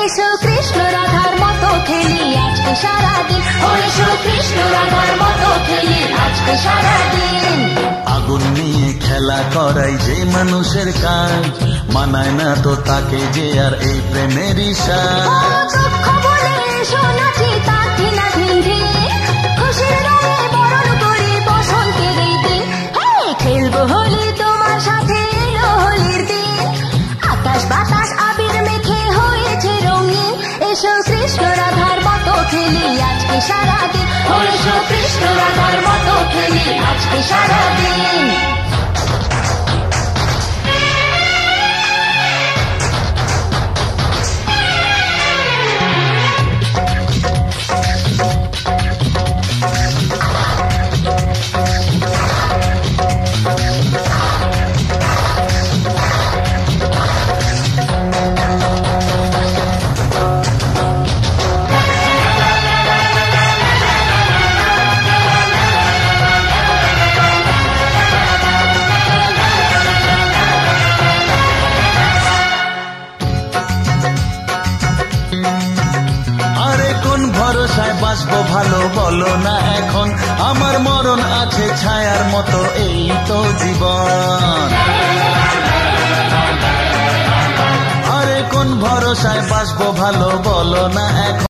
এসো কৃষ্ণ রাধার মতো খেলি আজকে সারাদিন, এসো কৃষ্ণ রাধার মতো খেলি আজকে সারাদিন। আগুন নিয়ে খেলা করাই যে মানুষের কাজ, মানায় না তো তাকে যে আর এই প্রেমেরই সাজ। দুঃখ বলে এসো নাচি তার ধিনা ধিন ধিন, খুশির রঙে বরণ করি বসন্তের এই দিন। খেলবো হোলি তোমার সাথে, এলো হোলির দিন। আকাশ বাতাস আবির মেখে হয়েছে রঙিন, এসো কৃষ্ণ রাধার মতো খেলি আজকে সারাদিন, এসো কৃষ্ণ রাধার মতো খেলি আজকে সারাদিন। আরে কোন ভরসায় বাঁচবো ভালো বলো না এখন, আমার মরণ আছে ছায়ার মতো এই তো জীবন। আরে কোন ভরসায় বাঁচবো ভালো বলো না এখন।